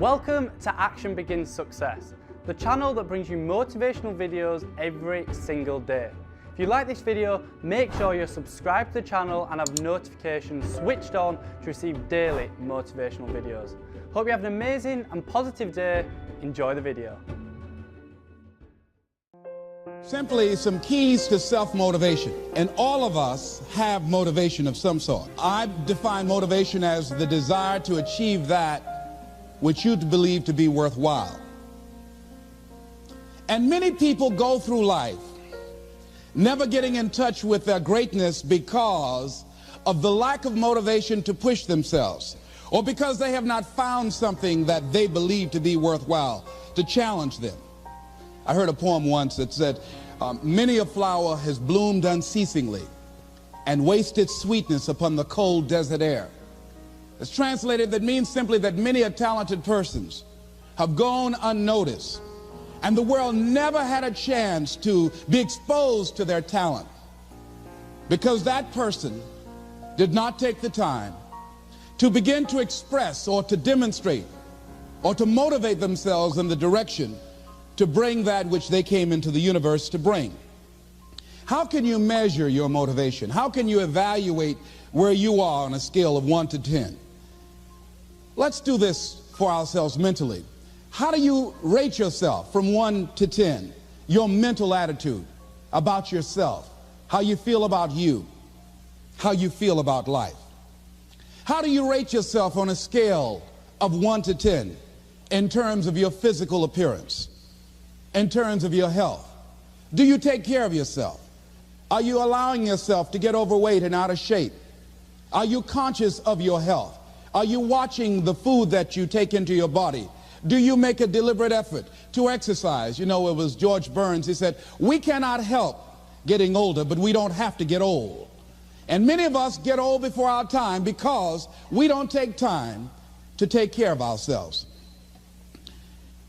Welcome to Action Begins Success, the channel that brings you motivational videos every single day. If you like this video, make sure you're subscribed to the channel and have notifications switched on to receive daily motivational videos. Hope you have an amazing and positive day. Enjoy the video. Simply some keys to self-motivation. And all of us have motivation of some sort. I define motivation as the desire to achieve that which you believe to be worthwhile. And many people go through life never getting in touch with their greatness because of the lack of motivation to push themselves, or because they have not found something that they believe to be worthwhile to challenge them. I heard a poem once that said, many a flower has bloomed unceasingly and wasted sweetness upon the cold desert air. It's translated, that means simply that many a talented persons have gone unnoticed, and the world never had a chance to be exposed to their talent because that person did not take the time to begin to express or to demonstrate or to motivate themselves in the direction to bring that which they came into the universe to bring. How can you measure your motivation? How can you evaluate where you are on a scale of 1 to 10? Let's do this for ourselves mentally. How do you rate yourself from 1 to 10? Your mental attitude about yourself, how you feel about you, how you feel about life. How do you rate yourself on a scale of 1 to 10 in terms of your physical appearance, in terms of your health? Do you take care of yourself? Are you allowing yourself to get overweight and out of shape? Are you conscious of your health? Are you watching the food that you take into your body? Do you make a deliberate effort to exercise? You know, it was George Burns. He said, we cannot help getting older, but we don't have to get old. And many of us get old before our time because we don't take time to take care of ourselves.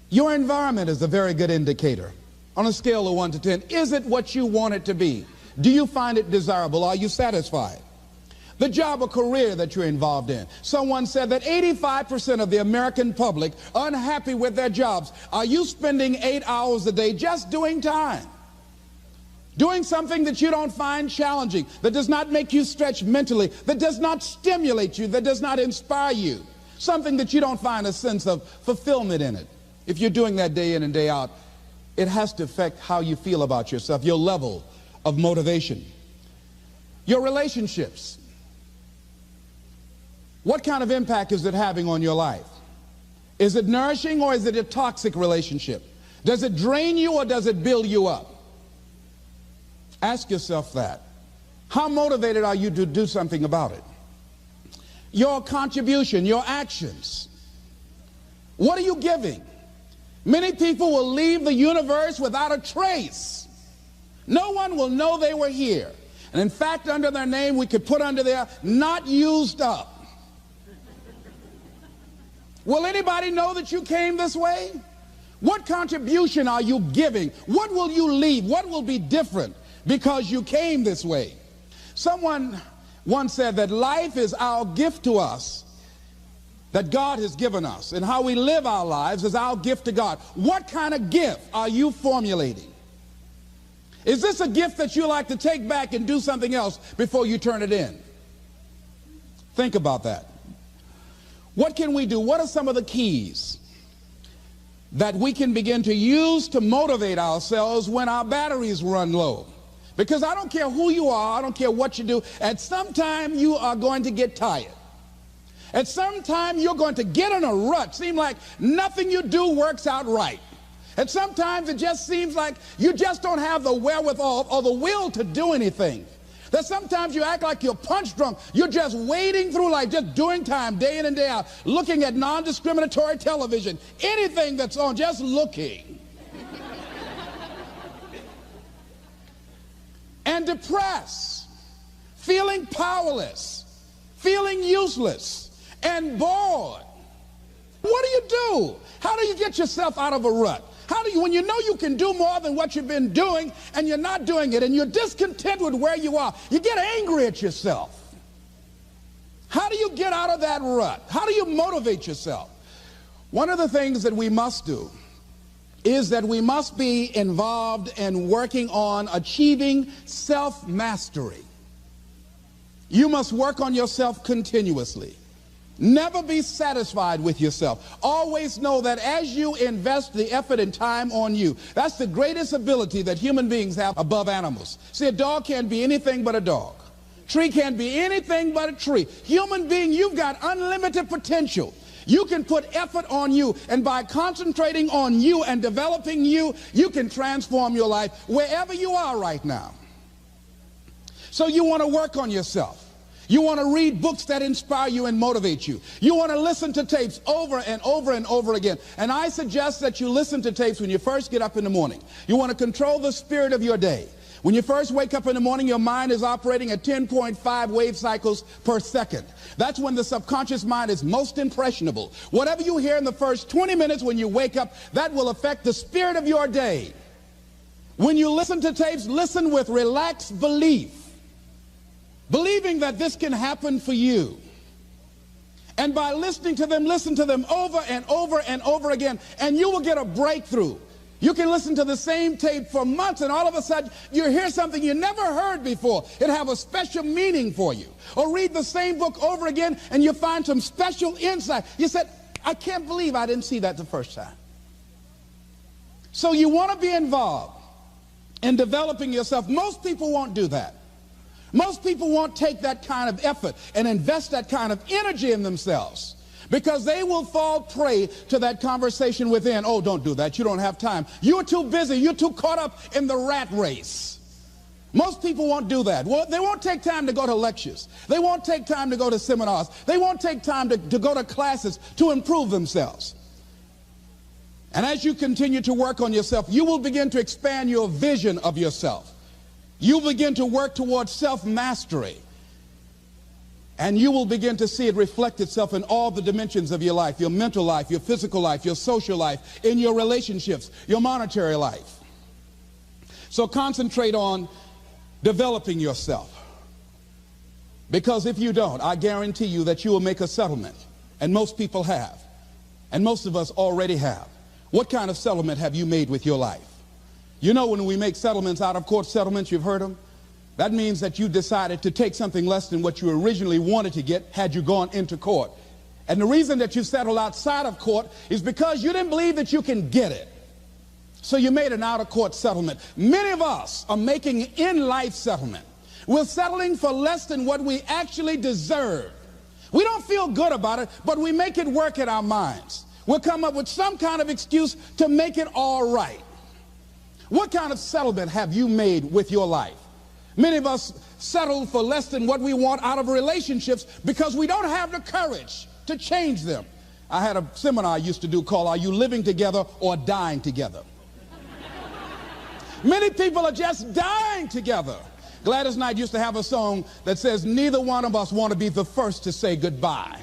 Your environment is a very good indicator. On a scale of 1 to 10, is it what you want it to be? Do you find it desirable? Are you satisfied? The job or career that you're involved in. Someone said that 85% of the American public are unhappy with their jobs. Are you spending 8 hours a day just doing time? Doing something that you don't find challenging, that does not make you stretch mentally, that does not stimulate you, that does not inspire you. Something that you don't find a sense of fulfillment in it. If you're doing that day in and day out, it has to affect how you feel about yourself, your level of motivation. Your relationships. What kind of impact is it having on your life? Is it nourishing or is it a toxic relationship? Does it drain you or does it build you up? Ask yourself that. How motivated are you to do something about it? Your contribution, your actions. What are you giving? Many people will leave the universe without a trace. No one will know they were here. And in fact, under their name, we could put under there, not used up. Will anybody know that you came this way? What contribution are you giving? What will you leave? What will be different because you came this way? Someone once said that life is our gift to us that God has given us, and how we live our lives is our gift to God. What kind of gift are you formulating? Is this a gift that you like to take back and do something else before you turn it in? Think about that. What can we do? What are some of the keys that we can begin to use to motivate ourselves when our batteries run low? Because I don't care who you are, I don't care what you do, at some time you are going to get tired. At some time you're going to get in a rut. Seem like nothing you do works out right. And sometimes it just seems like you just don't have the wherewithal or the will to do anything. That sometimes you act like you're punch drunk. You're just wading through life, just doing time day in and day out, looking at non-discriminatory television, anything that's on, just looking. And depressed, feeling powerless, feeling useless, and bored. What do you do? How do you get yourself out of a rut? How do you, when you know you can do more than what you've been doing and you're not doing it and you're discontent with where you are, you get angry at yourself. How do you get out of that rut? How do you motivate yourself? One of the things that we must do is that we must be involved in working on achieving self-mastery. You must work on yourself continuously. Never be satisfied with yourself. Always know that as you invest the effort and time on you, that's the greatest ability that human beings have above animals. See, a dog can't be anything but a dog. Tree can't be anything but a tree. Human being, you've got unlimited potential. You can put effort on you, and by concentrating on you and developing you, you can transform your life wherever you are right now. So you want to work on yourself. You want to read books that inspire you and motivate you. You want to listen to tapes over and over and over again. And I suggest that you listen to tapes when you first get up in the morning. You want to control the spirit of your day. When you first wake up in the morning, your mind is operating at 10.5 wave cycles per second. That's when the subconscious mind is most impressionable. Whatever you hear in the first 20 minutes when you wake up, that will affect the spirit of your day. When you listen to tapes, listen with relaxed belief, believing that this can happen for you. And by listening to them, listen to them over and over and over again, and you will get a breakthrough. You can listen to the same tape for months, and all of a sudden you hear something you never heard before. It'll have a special meaning for you. Or read the same book over again, and you find some special insight. You said, I can't believe I didn't see that the first time. So you want to be involved in developing yourself. Most people won't do that. Most people won't take that kind of effort and invest that kind of energy in themselves, because they will fall prey to that conversation within. Oh, don't do that. You don't have time. You're too busy. You're too caught up in the rat race. Most people won't do that. Well, they won't take time to go to lectures. They won't take time to go to seminars. They won't take time to go to classes to improve themselves. And as you continue to work on yourself, you will begin to expand your vision of yourself. You'll begin to work towards self-mastery. And you will begin to see it reflect itself in all the dimensions of your life: your mental life, your physical life, your social life, in your relationships, your monetary life. So concentrate on developing yourself. Because if you don't, I guarantee you that you will make a settlement. And most people have. And most of us already have. What kind of settlement have you made with your life? You know, when we make settlements, out-of-court settlements, you've heard them? That means that you decided to take something less than what you originally wanted to get had you gone into court. And the reason that you settled outside of court is because you didn't believe that you can get it. So you made an out-of-court settlement. Many of us are making in-life settlement. We're settling for less than what we actually deserve. We don't feel good about it, but we make it work in our minds. We'll come up with some kind of excuse to make it all right. What kind of settlement have you made with your life? Many of us settle for less than what we want out of relationships because we don't have the courage to change them. I had a seminar I used to do called "Are You Living Together or Dying Together?" Many people are just dying together. Gladys Knight used to have a song that says, "Neither one of us want to be the first to say goodbye."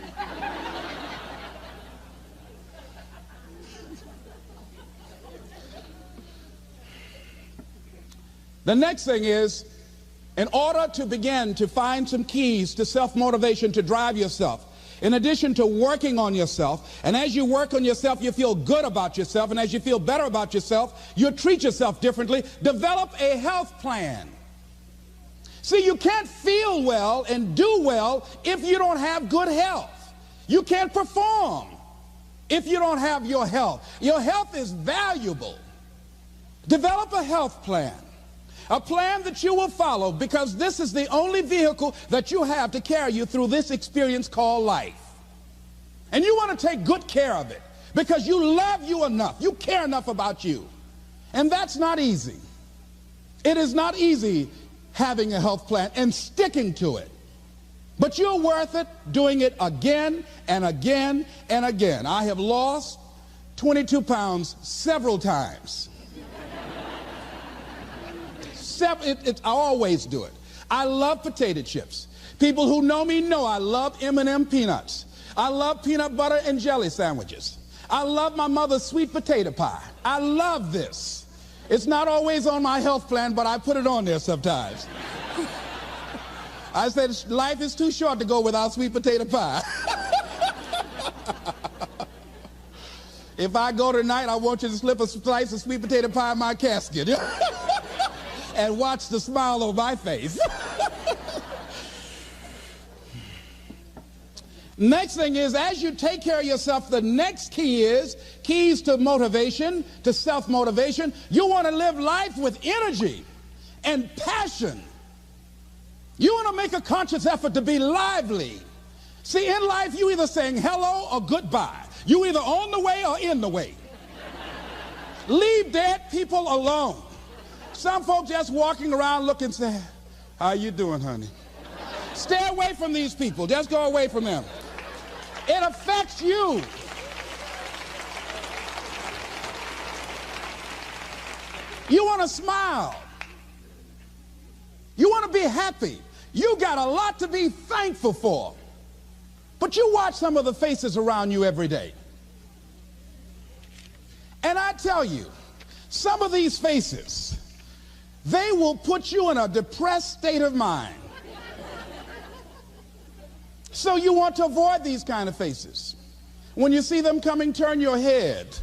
The next thing is, in order to begin to find some keys to self-motivation to drive yourself, in addition to working on yourself, and as you work on yourself, you feel good about yourself, and as you feel better about yourself, you treat yourself differently. Develop a health plan. See, you can't feel well and do well if you don't have good health. You can't perform if you don't have your health. Your health is valuable. Develop a health plan. A plan that you will follow, because this is the only vehicle that you have to carry you through this experience called life. And you want to take good care of it because you love you enough. You care enough about you. And that's not easy. It is not easy having a health plan and sticking to it. But you're worth it doing it again and again and again. I have lost 22 pounds several times. I always do it. I love potato chips. People who know me know I love M&M peanuts. I love peanut butter and jelly sandwiches. I love my mother's sweet potato pie. I love this. It's not always on my health plan, but I put it on there sometimes. I said life is too short to go without sweet potato pie. If I go tonight, I want you to slip a slice of sweet potato pie in my casket and watch the smile on my face. Next thing is, as you take care of yourself, the next key is keys to motivation, to self-motivation. You want to live life with energy and passion. You want to make a conscious effort to be lively. See, in life, you either saying hello or goodbye. You either on the way or in the way. Leave dead people alone. Some folks just walking around looking sad. How you doing, honey? Stay away from these people. Just go away from them. It affects you. You want to smile. You want to be happy. You got a lot to be thankful for. But you watch some of the faces around you every day. And I tell you, some of these faces, they will put you in a depressed state of mind. So you want to avoid these kind of faces. When you see them coming, turn your head.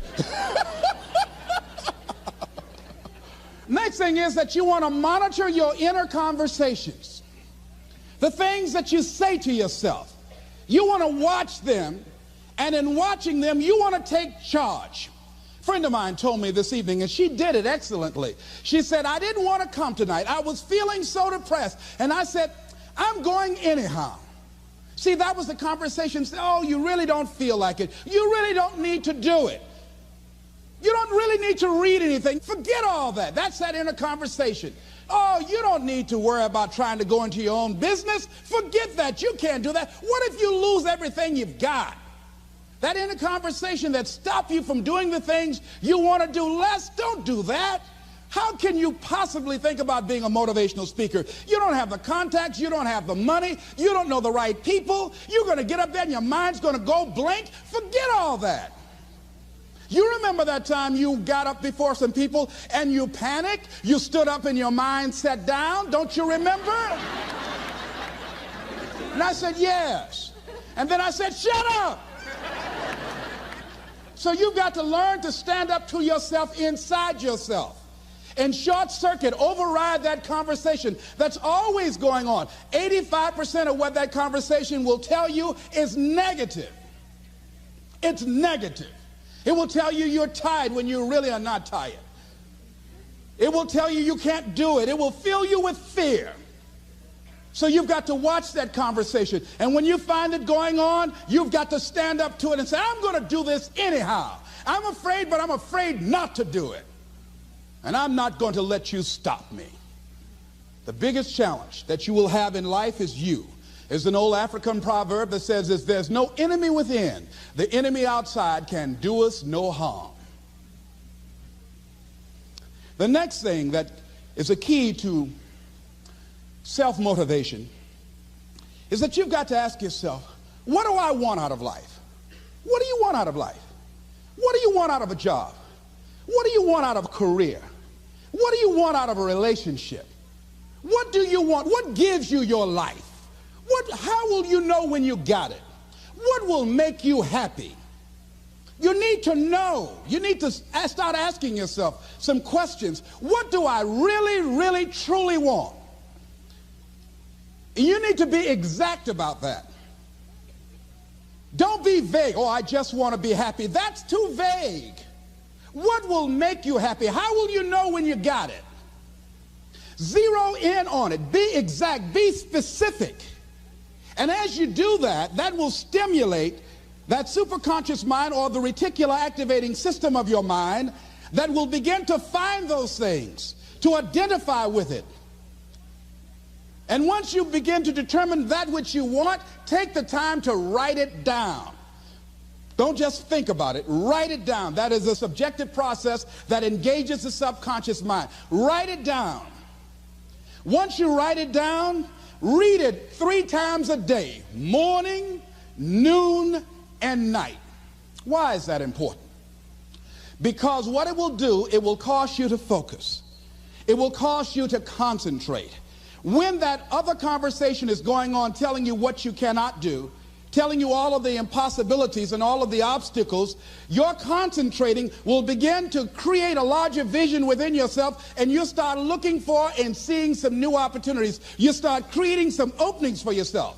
Next thing is that you want to monitor your inner conversations. The things that you say to yourself. You want to watch them, and in watching them, you want to take charge. A friend of mine told me this evening, and she did it excellently. She said, I didn't want to come tonight. I was feeling so depressed. And I said, I'm going anyhow. See, that was the conversation. Oh, you really don't feel like it. You really don't need to do it. You don't really need to read anything. Forget all that. That's that inner conversation. Oh, you don't need to worry about trying to go into your own business. Forget that. You can't do that. What if you lose everything you've got? That inner conversation that stops you from doing the things you want to do less, don't do that. How can you possibly think about being a motivational speaker? You don't have the contacts, you don't have the money, you don't know the right people. You're going to get up there and your mind's going to go blank. Forget all that. You remember that time you got up before some people and you panicked? You stood up and your mind sat down? Don't you remember? And I said, yes. And then I said, shut up. So you've got to learn to stand up to yourself inside yourself. And short circuit, override that conversation that's always going on. 85% of what that conversation will tell you is negative. It's negative. It will tell you you're tired when you really are not tired. It will tell you you can't do it. It will fill you with fear. So you've got to watch that conversation. And when you find it going on, you've got to stand up to it and say, I'm going to do this anyhow. I'm afraid, but I'm afraid not to do it. And I'm not going to let you stop me. The biggest challenge that you will have in life is you. There's an old African proverb that says, if there's no enemy within, the enemy outside can do us no harm. The next thing that is a key to self-motivation is that you've got to ask yourself, what do I want out of life? What do you want out of life? What do you want out of a job? What do you want out of a career? What do you want out of a relationship? What do you want? What gives you your life? How will you know when you got it? What will make you happy? You need to know. You need to start asking yourself some questions. What do I really, really, truly want? You need to be exact about that. Don't be vague. Oh, I just want to be happy. That's too vague. What will make you happy? How will you know when you got it? Zero in on it. Be exact. Be specific. And as you do that, that will stimulate that superconscious mind or the reticular activating system of your mind that will begin to find those things, to identify with it. And once you begin to determine that which you want, take the time to write it down. Don't just think about it. Write it down. That is a subjective process that engages the subconscious mind. Write it down. Once you write it down, read it 3 times a day, morning, noon, and night. Why is that important? Because what it will do, it will cause you to focus. It will cause you to concentrate. When that other conversation is going on telling you what you cannot do, telling you all of the impossibilities and all of the obstacles, your concentrating will begin to create a larger vision within yourself, and you'll start looking for and seeing some new opportunities. You start creating some openings for yourself.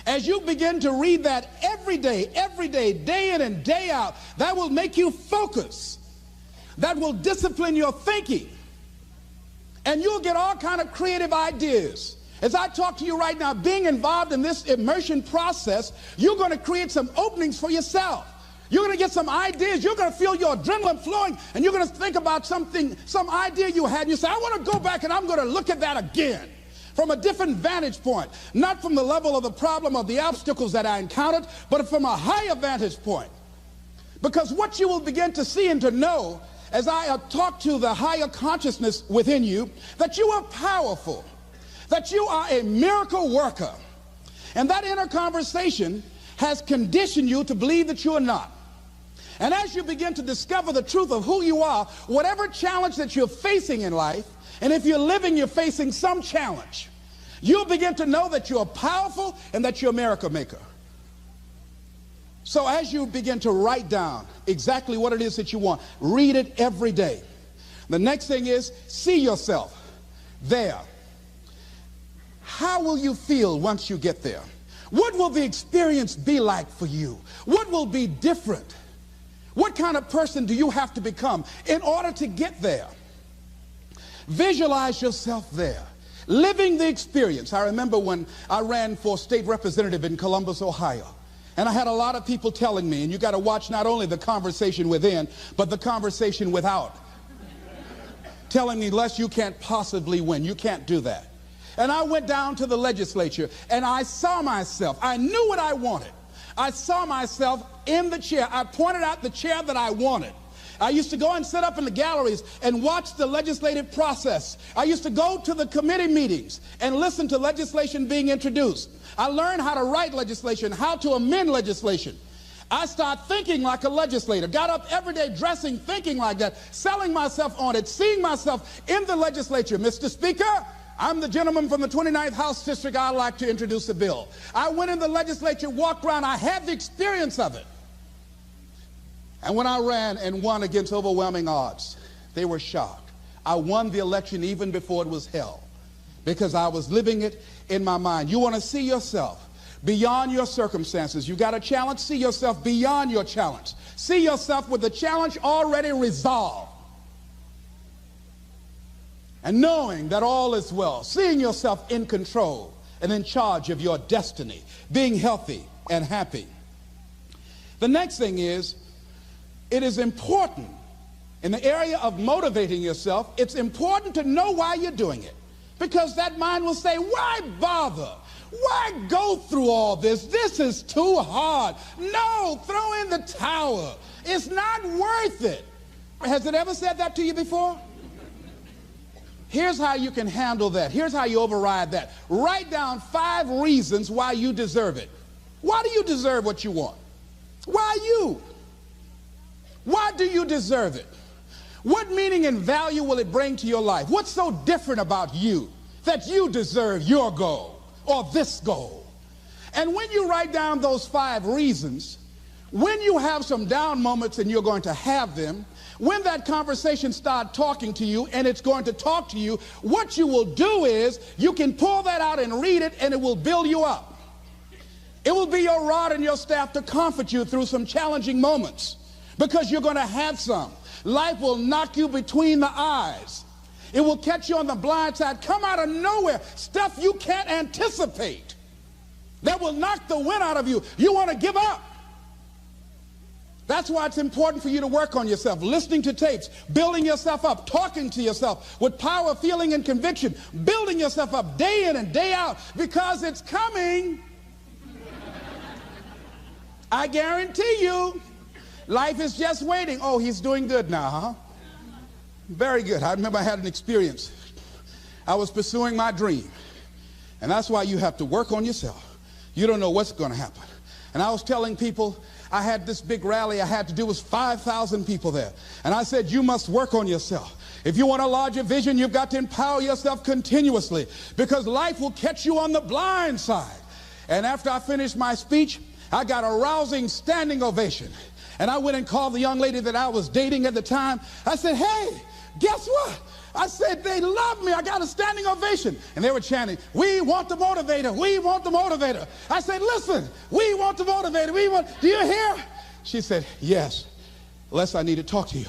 As you begin to read that every day, day in and day out, that will make you focus. That will discipline your thinking. And you'll get all kind of creative ideas. As I talk to you right now, being involved in this immersion process, you're going to create some openings for yourself. You're going to get some ideas. You're going to feel your adrenaline flowing, and you're going to think about something, some idea you had. And you say, I want to go back and I'm going to look at that again from a different vantage point, not from the level of the problem of the obstacles that I encountered, but from a higher vantage point. Because what you will begin to see and to know as I talk to the higher consciousness within you, that you are powerful, that you are a miracle worker. And that inner conversation has conditioned you to believe that you are not. And as you begin to discover the truth of who you are, whatever challenge that you're facing in life, and if you're living, you're facing some challenge, you'll begin to know that you're powerful and that you're a miracle maker. So as you begin to write down exactly what it is that you want, read it every day. The next thing is, see yourself there. How will you feel once you get there? What will the experience be like for you? What will be different? What kind of person do you have to become in order to get there? Visualize yourself there, living the experience. I remember when I ran for state representative in Columbus, Ohio. And I had a lot of people telling me, and you got to watch not only the conversation within, but the conversation without. Telling me, Les, you can't possibly win. You can't do that. And I went down to the legislature, and I saw myself. I knew what I wanted. I saw myself in the chair. I pointed out the chair that I wanted. I used to go and sit up in the galleries and watch the legislative process. I used to go to the committee meetings and listen to legislation being introduced. I learned how to write legislation, how to amend legislation. I started thinking like a legislator, got up every day dressing, thinking like that, selling myself on it, seeing myself in the legislature. Mr. Speaker, I'm the gentleman from the 29th House District. I'd like to introduce a bill. I went in the legislature, walked around. I had the experience of it. And when I ran and won against overwhelming odds, they were shocked. I won the election even before it was held because I was living it in my mind. You want to see yourself beyond your circumstances. You got a challenge, see yourself beyond your challenge. See yourself with the challenge already resolved. And knowing that all is well, seeing yourself in control and in charge of your destiny, being healthy and happy. The next thing is, it is important in the area of motivating yourself, it's important to know why you're doing it. Because that mind will say, why bother? Why go through all this? This is too hard. No, throw in the towel. It's not worth it. Has it ever said that to you before? Here's how you can handle that. Here's how you override that. Write down 5 reasons why you deserve it. Why do you deserve what you want? Why you? Why do you deserve it? What meaning and value will it bring to your life? What's so different about you that you deserve your goal or this goal? And when you write down those 5 reasons, when you have some down moments, and you're going to have them, when that conversation starts talking to you, and it's going to talk to you, what you will do is you can pull that out and read it, and it will build you up. It will be your rod and your staff to comfort you through some challenging moments, because you're going to have some. Life will knock you between the eyes. It will catch you on the blind side, come out of nowhere, stuff you can't anticipate that will knock the wind out of you. You want to give up. That's why it's important for you to work on yourself, listening to tapes, building yourself up, talking to yourself with power, feeling, and conviction, building yourself up day in and day out, because it's coming. I guarantee you, life is just waiting. Oh, he's doing good now, huh? Very good. I remember I had an experience. I was pursuing my dream. And that's why you have to work on yourself. You don't know what's going to happen. And I was telling people, I had this big rally I had to do. It was 5,000 people there. And I said, you must work on yourself. If you want a larger vision, you've got to empower yourself continuously, because life will catch you on the blind side. And after I finished my speech, I got a rousing standing ovation. And I went and called the young lady that I was dating at the time. I said, hey, guess what? I said, they love me. I got a standing ovation. And they were chanting, we want the motivator. We want the motivator. I said, listen, we want the motivator. Do you hear? She said, yes. Les, I need to talk to you.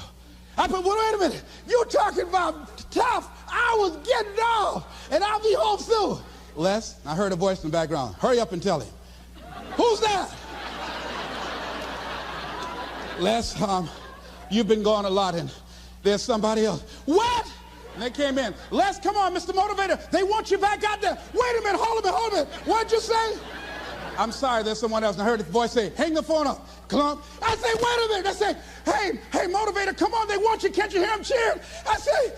I said, well, wait a minute. You're talking about tough. I was getting off, and I'll be home soon. Les, I heard a voice in the background. Hurry up and tell him. Who's that? Les, you've been gone a lot, and there's somebody else. What? And they came in. Les, come on, Mr. Motivator. They want you back out there. Wait a minute, hold a minute. What'd you say? I'm sorry, there's someone else. And I heard the voice say, hang the phone up. Clump. I say, wait a minute. I say, hey, Motivator, come on, they want you. Can't you hear them cheering? I say,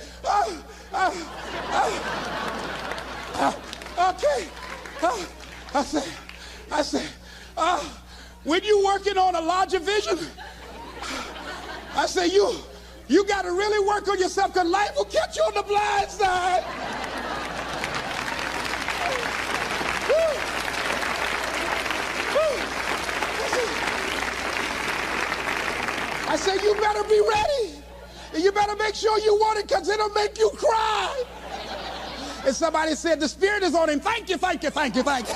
okay. I say, when you working on a larger vision, I say, you got to really work on yourself, because life will catch you on the blind side. I say, you better be ready. And you better make sure you want it, because it'll make you cry. And somebody said, the Spirit is on him. Thank you, thank you, thank you, thank you.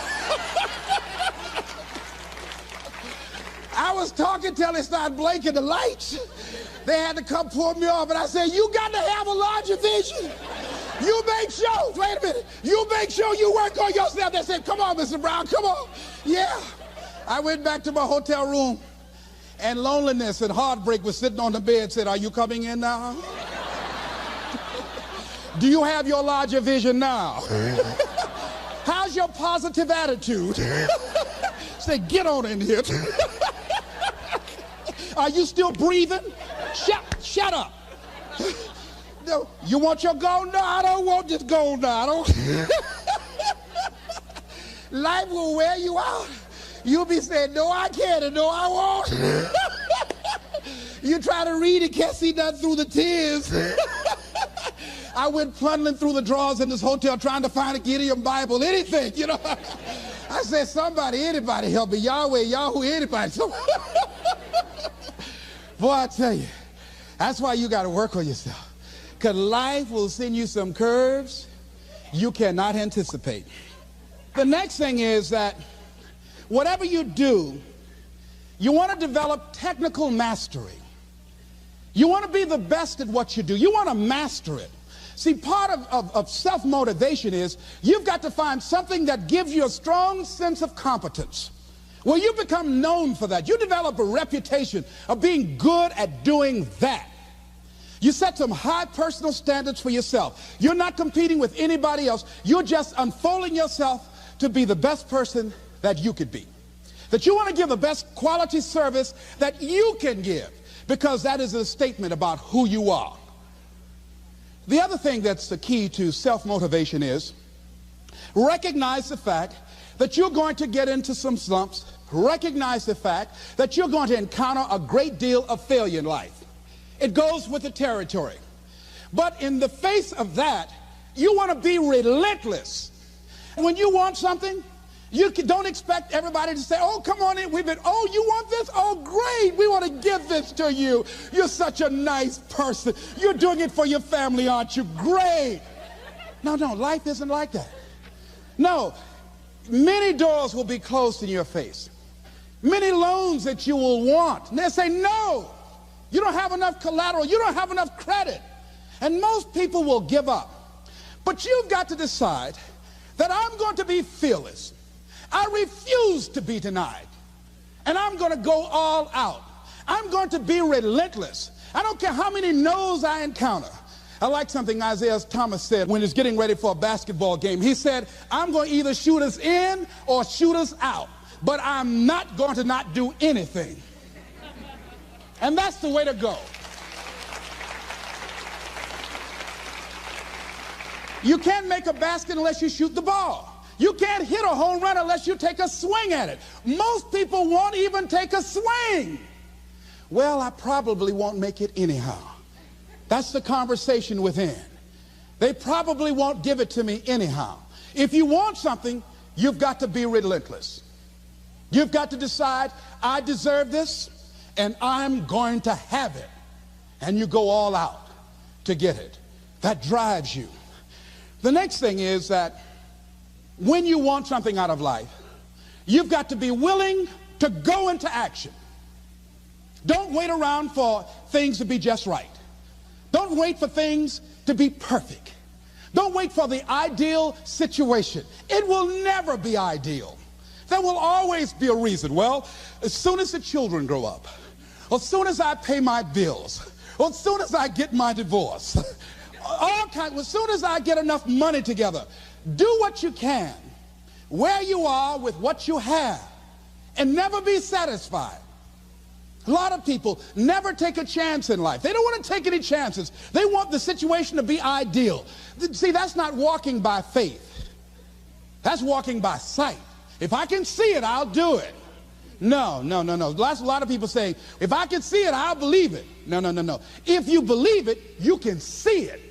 I was talking till they started blinking the lights. They had to come pull me off. And I said, you got to have a larger vision. You make sure, wait a minute, you make sure you work on yourself. They said, come on, Mr. Brown, come on. Yeah. I went back to my hotel room, and loneliness and heartbreak was sitting on the bed, said, are you coming in now? Do you have your larger vision now? How's your positive attitude? Say, get on in here. Are you still breathing? Shut up. No, you want your gold? No, I don't want this gold now. Life will wear you out. You'll be saying, no, I can't, and no, I won't. You try to read it, can't see nothing through the tears. I went plundering through the drawers in this hotel trying to find a Gideon Bible, anything, you know. I said, somebody, anybody help me. Yahweh, Yahoo, anybody. Boy, I tell you, that's why you got to work on yourself. Because life will send you some curves you cannot anticipate. The next thing is that whatever you do, you want to develop technical mastery. You want to be the best at what you do. You want to master it. See, part of self-motivation is you've got to find something that gives you a strong sense of competence. Well, you become known for that. You develop a reputation of being good at doing that. You set some high personal standards for yourself. You're not competing with anybody else. You're just unfolding yourself to be the best person that you could be. That you want to give the best quality service that you can give, because that is a statement about who you are. The other thing that's the key to self-motivation is recognize the fact that you're going to get into some slumps. Recognize the fact that you're going to encounter a great deal of failure in life. It goes with the territory. But in the face of that, you want to be relentless. And when you want something, you don't expect everybody to say, oh, come on in. Oh, you want this? Oh, great. We want to give this to you. You're such a nice person. You're doing it for your family, aren't you? Great. No, life isn't like that. No, many doors will be closed in your face. Many loans that you will want. And they'll say, no, you don't have enough collateral. You don't have enough credit. And most people will give up. But you've got to decide that I'm going to be fearless. I refuse to be denied. And I'm going to go all out. I'm going to be relentless. I don't care how many no's I encounter. I like something Isaiah Thomas said when he's getting ready for a basketball game. He said, I'm going to either shoot us in or shoot us out, but I'm not going to not do anything. And that's the way to go. You can't make a basket unless you shoot the ball. You can't hit a home run unless you take a swing at it. Most people won't even take a swing. Well, I probably won't make it anyhow. That's the conversation within. They probably won't give it to me anyhow. If you want something, you've got to be relentless. You've got to decide, I deserve this, and I'm going to have it. And you go all out to get it. That drives you. The next thing is that when you want something out of life, you've got to be willing to go into action. Don't wait around for things to be just right. Don't wait for things to be perfect. Don't wait for the ideal situation. It will never be ideal. There will always be a reason. Well, as soon as the children grow up, or as soon as I pay my bills, or as soon as I get my divorce, as soon as I get enough money together, do what you can, where you are with what you have, and never be satisfied. A lot of people never take a chance in life. They don't want to take any chances. They want the situation to be ideal. See, that's not walking by faith. That's walking by sight. If I can see it, I'll do it. No. That's a lot of people saying, if I can see it, I'll believe it. No. If you believe it, you can see it.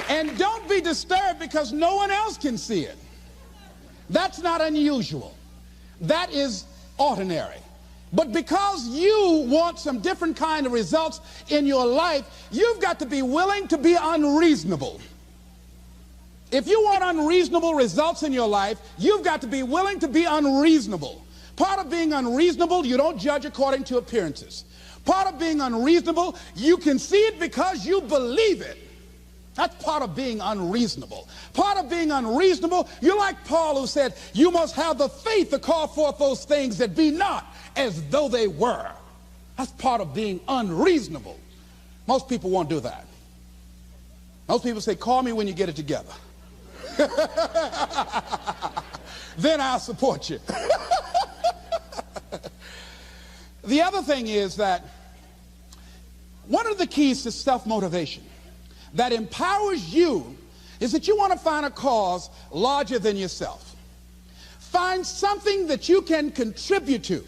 And don't be disturbed because no one else can see it. That's not unusual. That is ordinary. But because you want some different kind of results in your life, you've got to be willing to be unreasonable. If you want unreasonable results in your life, you've got to be willing to be unreasonable. Part of being unreasonable, you don't judge according to appearances. Part of being unreasonable, you can see it because you believe it. That's part of being unreasonable. Part of being unreasonable, you're like Paul who said, you must have the faith to call forth those things that be not as though they were. That's part of being unreasonable. Most people won't do that. Most people say, call me when you get it together. Then I'll support you. The other thing is that one of the keys to self-motivation that empowers you is that you want to find a cause larger than yourself. Find something that you can contribute to.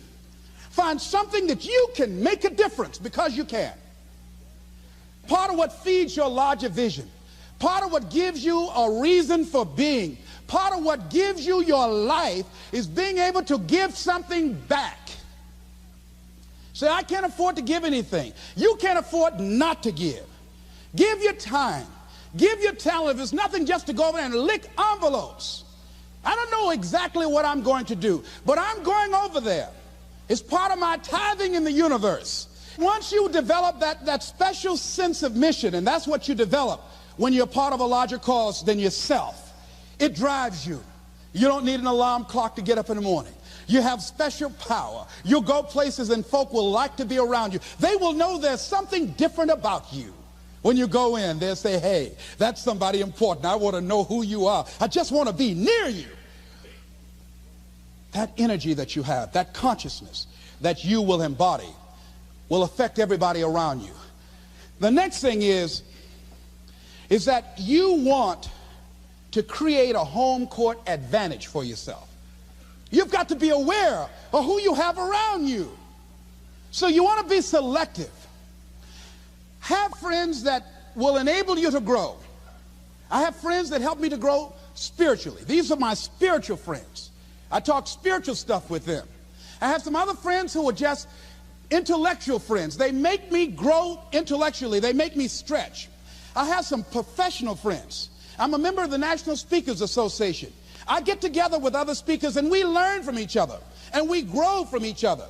Find something that you can make a difference because you can. Part of what feeds your larger vision, part of what gives you a reason for being, part of what gives you your life is being able to give something back. Say, I can't afford to give anything. You can't afford not to give. Give your time. Give your talent. If it's nothing, just to go over there and lick envelopes. I don't know exactly what I'm going to do, but I'm going over there. It's part of my tithing in the universe. Once you develop that special sense of mission, and that's what you develop when you're part of a larger cause than yourself, it drives you. You don't need an alarm clock to get up in the morning. You have special power. You'll go places and folk will like to be around you. They will know there's something different about you. When you go in, they'll say, hey, that's somebody important. I want to know who you are. I just want to be near you. That energy that you have, that consciousness that you will embody will affect everybody around you. The next thing is that you want to create a home court advantage for yourself. You've got to be aware of who you have around you. So you want to be selective. Have friends that will enable you to grow. I have friends that help me to grow spiritually. These are my spiritual friends. I talk spiritual stuff with them. I have some other friends who are just intellectual friends. They make me grow intellectually. They make me stretch. I have some professional friends. I'm a member of the National Speakers Association. I get together with other speakers and we learn from each other and we grow from each other.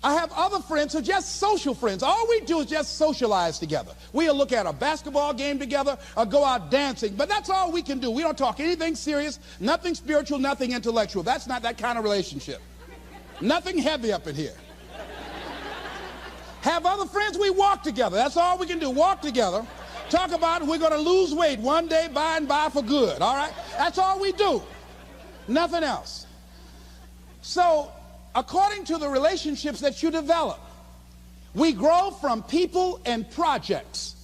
I have other friends who are just social friends. All we do is just socialize together. We'll look at a basketball game together or go out dancing, but that's all we can do. We don't talk anything serious, nothing spiritual, nothing intellectual. That's not that kind of relationship. Nothing heavy up in here. Have other friends, we walk together. That's all we can do, walk together. Talk about we're going to lose weight one day by and by for good, all right? That's all we do. Nothing else. So, according to the relationships that you develop, we grow from people and projects.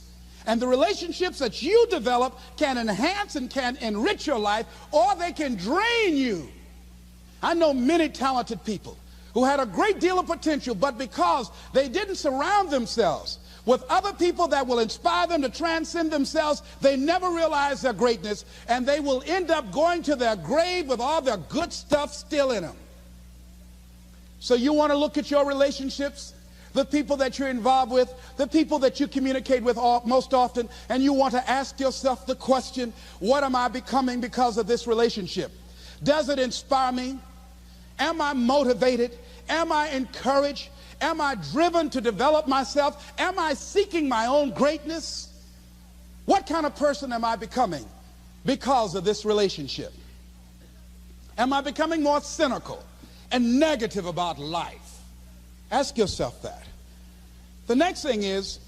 And the relationships that you develop can enhance and can enrich your life, or they can drain you. I know many talented people who had a great deal of potential, but because they didn't surround themselves with other people that will inspire them to transcend themselves, they never realize their greatness, and they will end up going to their grave with all their good stuff still in them. So you want to look at your relationships, the people that you're involved with, the people that you communicate with most often, and you want to ask yourself the question, what am I becoming because of this relationship? Does it inspire me? Am I motivated? Am I encouraged? Am I driven to develop myself? Am I seeking my own greatness? What kind of person am I becoming because of this relationship? Am I becoming more cynical and negative about life? Ask yourself that. The next thing is,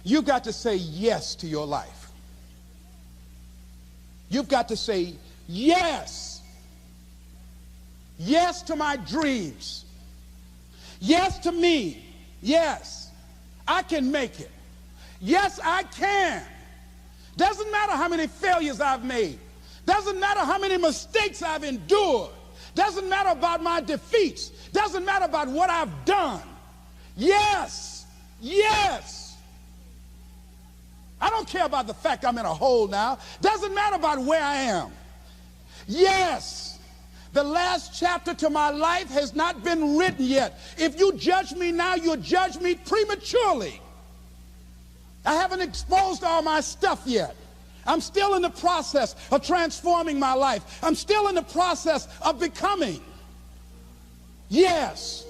you've got to say yes to your life. You've got to say yes. Yes to my dreams. Yes to me. Yes, I can make it. Yes, I can. Doesn't matter how many failures I've made. Doesn't matter how many mistakes I've endured. Doesn't matter about my defeats. Doesn't matter about what I've done. Yes, yes. I don't care about the fact I'm in a hole now. Doesn't matter about where I am. Yes. The last chapter to my life has not been written yet. If you judge me now, you'll judge me prematurely. I haven't exposed all my stuff yet. I'm still in the process of transforming my life. I'm still in the process of becoming. Yes.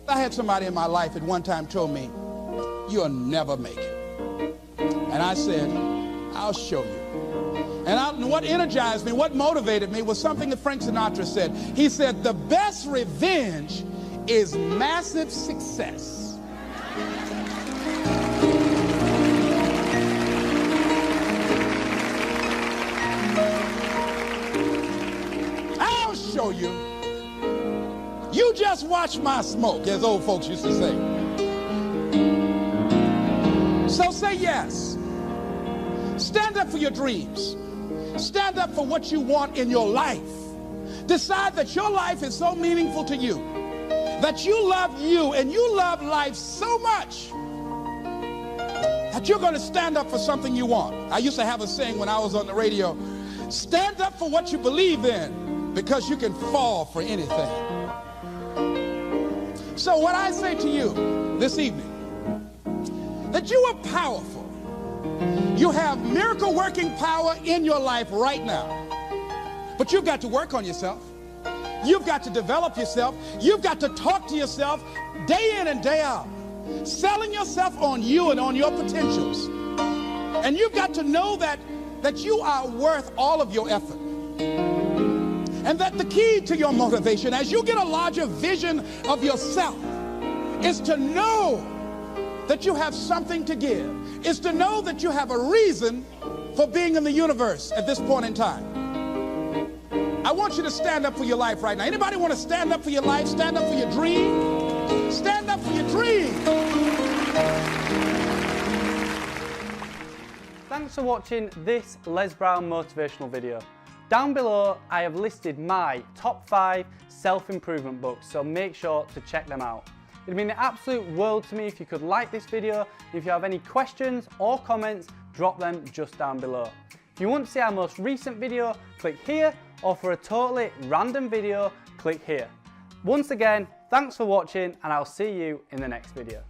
I had somebody in my life at one time told me, you'll never make it. And I said, I'll show you. And what energized me, what motivated me was something that Frank Sinatra said. He said, the best revenge is massive success. I'll show you. You just watch my smoke, as old folks used to say. So say yes. Stand up for your dreams. Stand up for what you want in your life. Decide that your life is so meaningful to you, that you love you and you love life so much that you're going to stand up for something you want. I used to have a saying when I was on the radio, stand up for what you believe in, because you can fall for anything. So what I say to you this evening, that you are powerful. You have miracle working power in your life right now. But you've got to work on yourself. You've got to develop yourself. You've got to talk to yourself day in and day out, selling yourself on you and on your potentials. And you've got to know that you are worth all of your effort. And that the key to your motivation, as you get a larger vision of yourself, is to know that you have something to give, is to know that you have a reason for being in the universe at this point in time. I want you to stand up for your life right now. Anybody want to stand up for your life? Stand up for your dream? Stand up for your dream. Thanks for watching this Les Brown motivational video. Down below, I have listed my top 5 self-improvement books, so make sure to check them out. It'd mean the absolute world to me if you could like this video. If you have any questions or comments, drop them just down below. If you want to see our most recent video, click here, or for a totally random video, click here. Once again, thanks for watching, and I'll see you in the next video.